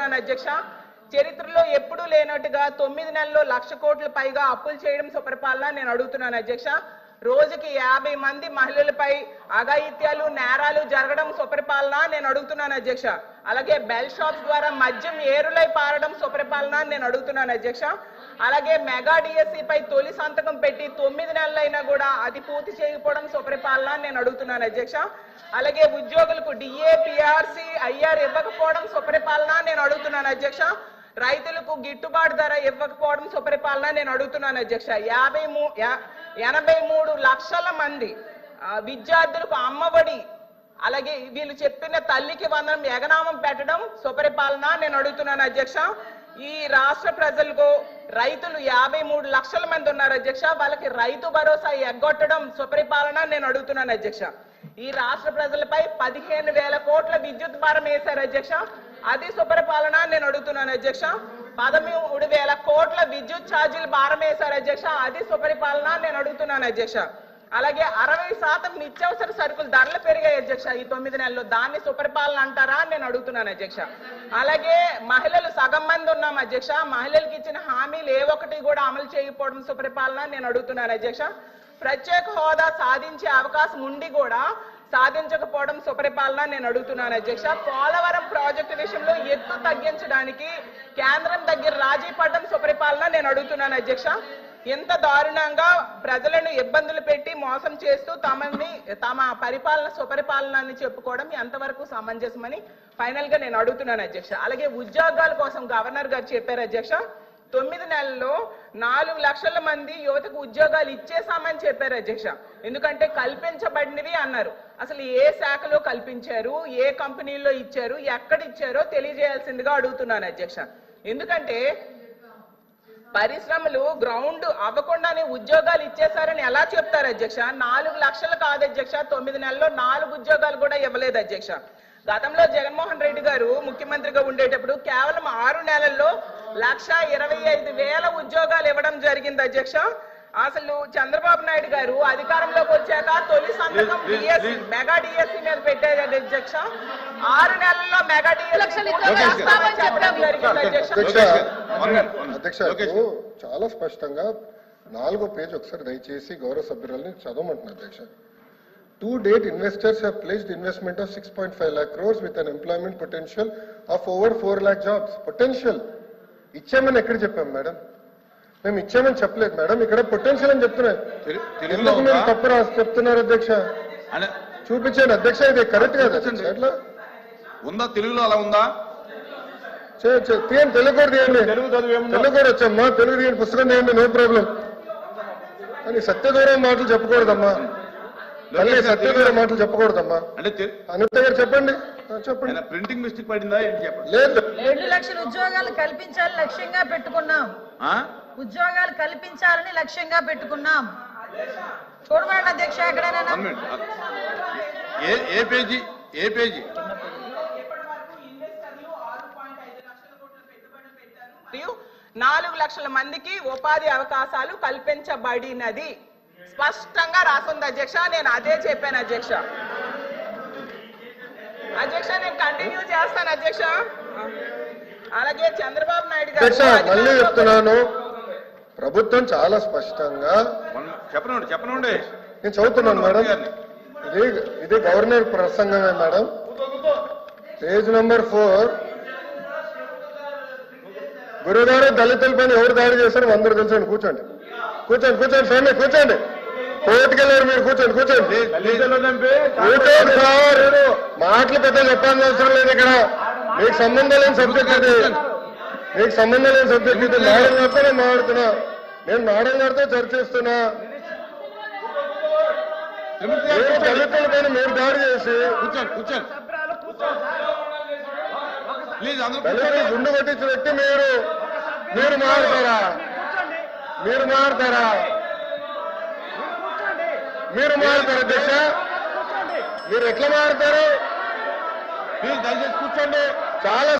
అడుగుతున్నాను అధ్యక్ష. చరిత్రలో ఎప్పుడూ లేనట్టుగా 9 నెలల్లో 1,00,000 కోట్ల పైగా అప్పులు చేయడం సుపరిపాలన నేను అడుగుతున్నాను అధ్యక్ష. రోజుకి 50 మంది మహిళలపై అఘాయిత్యాలు నేరాలు జరగడం సుపరిపాలన నేను అడుగుతున్నాను అధ్యక్ష. అలాగే బెల్ షాప్స్ ద్వారా మద్యం ఏరులై పారడం సుపరిపాలన నేను అడుగుతున్నాను అధ్యక్ష. అలాగే మెగా డిఎస్సిపై తొలి సంతకం పెట్టి 9 నెలలైనా కూడా అది పూర్తి చేయకపోవడం సుపరిపాలన నేను అడుగుతున్నాను అధ్యక్ష. అలాగే ఉద్యోగులకు డిఏ పిఆర్సి ఐఆర్ ఇవ్వకపోవడం సుపరిపాలన నేను అడుగుతున్నాను అధ్యక్ష. రైతులకు గిట్టుబాటు ధర ఇవ్వకపోవడం సుపరిపాలన నేను అడుగుతున్నాను అధ్యక్ష. 83 లక్షల మంది విద్యార్థులకు అమ్మఒడి అలాగే వీళ్ళు చెప్పిన తల్లికి వందనం ఎగనామం పెట్టడం సుపరిపాలన నేను అడుగుతున్నాను అధ్యక్ష. ఈ రాష్ట్ర ప్రజలకు రైతులు 53 లక్షల మంది ఉన్నారు అధ్యక్ష. వాళ్ళకి రైతు భరోసా ఎగ్గొట్టడం సుపరిపాలన నేను అడుగుతున్నాను అధ్యక్ష. ఈ రాష్ట్ర ప్రజలపై 15,000 కోట్ల విద్యుత్ భారం వేశారు అధ్యక్ష. అది సుపరిపాలన నేను అడుగుతున్నాను అధ్యక్ష. 13,000 కోట్ల విద్యుత్ ఛార్జీలు భారం వేశారు అధ్యక్ష. అది సుపరిపాలన నేను అడుగుతున్నాను అధ్యక్ష. అలాగే 60% నిత్యావసర సరుకులు ధరలు పెరిగాయి అధ్యక్ష ఈ 9 నెలల్లో. దాన్ని సుపరిపాలన అంటారా నేను అడుగుతున్నాను అధ్యక్ష. అలాగే మహిళలు సగం మంది ఉన్నాం అధ్యక్ష. మహిళలకు ఇచ్చిన హామీలు ఏ ఒక్కటి కూడా అమలు చేయకపోవడం సుపరిపాలన నేను అడుగుతున్నాను అధ్యక్ష. ప్రత్యేక హోదా సాధించే అవకాశం ఉండి కూడా సాధించకపోవడం సుపరిపాలన నేను అడుగుతున్నాను అధ్యక్ష. పోలవరం ప్రాజెక్టు విషయంలో ఎత్తు తగ్గించడానికి కేంద్రం దగ్గర రాజీ పడడం సుపరిపాలన నేను అడుగుతున్నాను అధ్యక్ష. ఎంత దారుణంగా ప్రజలను ఇబ్బందులు పెట్టి మోసం చేస్తూ తమ పరిపాలన సుపరిపాలన అని చెప్పుకోవడం ఎంతవరకు సమంజసమని ఫైనల్ గా నేను అడుగుతున్నాను అధ్యక్ష. అలాగే ఉద్యోగాల కోసం గవర్నర్ గారు చెప్పారు అధ్యక్ష. 9 నెలల్లో 4 లక్షల మంది యువతకు ఉద్యోగాలు ఇచ్చేసామని చెప్పారు అధ్యక్ష. ఎందుకంటే కల్పించబడినవి అన్నారు. అసలు ఏ శాఖలో కల్పించారు, ఏ కంపెనీల్లో ఇచ్చారు, ఎక్కడ ఇచ్చారో తెలియజేయాల్సిందిగా అడుగుతున్నాను అధ్యక్ష. ఎందుకంటే పరిశ్రమలు గ్రౌండ్ అవ్వకుండానే ఉద్యోగాలు ఇచ్చేశారని ఎలా చెప్తారు అధ్యక్ష? 4 లక్షలు కాదు అధ్యక్ష, 9 నెలల్లో 4 ఉద్యోగాలు కూడా ఇవ్వలేదు అధ్యక్ష. గతంలో జగన్మోహన్ రెడ్డి గారు ముఖ్యమంత్రిగా ఉండేటప్పుడు కేవలం 6 నెలల్లో 1,25,000 ఉద్యోగాలు ఇవ్వడం జరిగింది అధ్యక్ష. అసలు చంద్రబాబు నాయుడు గారు అధికారంలోకి వచ్చాక తొలి సంతకం డిఎస్సి మెగా డిఎస్సి మీద పెట్టారు అధ్యక్ష. 6 నెలల్లో మెగా డిఎస్సి అధ్యక్ష చాలా స్పష్టంగా 4వ పేజ్ ఒకసారి దయచేసి గౌరవ సభ్యురాలని చదవమంటున్నారు అధ్యక్ష. To date, investors have pledged investment of 6.5 lakh crores with an employment potential of over 4 lakh jobs. Potential. ఇచ్చామని ఎక్కడ చెప్పాం మేడం? మేము ఇచ్చామని చెప్పలేదు మేడం, ఇక్కడ పొటెన్షియల్ అని చెప్తున్నారు. ఎందుకు మీరు తప్పు రాసి చెప్తున్నారు అధ్యక్ష? చూపించండి అధ్యక్ష, ఇది కరెక్ట్ కాదు ఎట్లా ఉందా? తెలుగులో అలా ఉందా? తీయండి, తెలుగు కూడా తీయండి. తెలుగు కూడా వచ్చమ్మా, తెలుగు తీయండి, పుస్తకం తీయండి, నో ప్రాబ్లం. కానీ సత్యదూరం మాటలు చెప్పకూడదమ్మా, సత్యదూరం మాటలు చెప్పకూడదమ్మా. అంటే అనిత గారు చెప్పండి. చెప్పండి. ప్రింటింగ్ మిస్టేక్ పడిందా ఏంటి చెప్పండి. లేదు, 2 లక్షల ఉద్యోగాలు కల్పించాలని లక్ష్యంగా పెట్టుకున్నాం. ఉద్యోగాలు కల్పించాలని లక్ష్యంగా పెట్టుకున్నాం. చూడమండి అధ్యక్ష, ఎక్కడైనా ఏ పేజీ? 4 లక్షల మందికి ఉపాధి అవకాశాలు కల్పించబడినది స్పష్టంగా రాసింది అధ్యక్ష. నేను అదే చెప్పాను అధ్యక్ష. నేను కంటిన్యూ చేస్తాను అధ్యక్ష. అలాగే చంద్రబాబు నాయుడు గారు మళ్ళీ చెప్తున్నాను, ప్రభుత్వం చాలా స్పష్టంగా చెప్పనండి నేను చదువుతున్నాను మేడం. ఇది గవర్నర్ ప్రసంగమే మేడం. Page number 4. గురుగారు దళితులపైన ఎవరు దాడి చేశారో అందరూ తెలుసండి. కూర్చోండి ఫ్రెండ్, కూర్చోండి. కోర్టుకెళ్ళారు మీరు, కూర్చోండి. కూర్చోండి సార్, మాటలు పెద్ద చెప్పాల్సిన అవసరం లేదు. ఇక్కడ మీకు సంబంధం లేని సబ్జెక్ట్ ఇది, మీకు సంబంధం లేని సబ్జెక్ట్ ఇది. మేడం గారితో నేను మాట్లాడుతున్నా, నేను మేడం గారితో చర్చిస్తున్నా. దళితులపైన మీరు దాడి చేసి దళితులు గుండు కొట్టించిన వ్యక్తి మీరు మారుతారా? మీరు మారుతారా అధ్యక్ష? మీరు ఎట్లా మారుతారు? దయచేసి కూర్చోండి. చాలా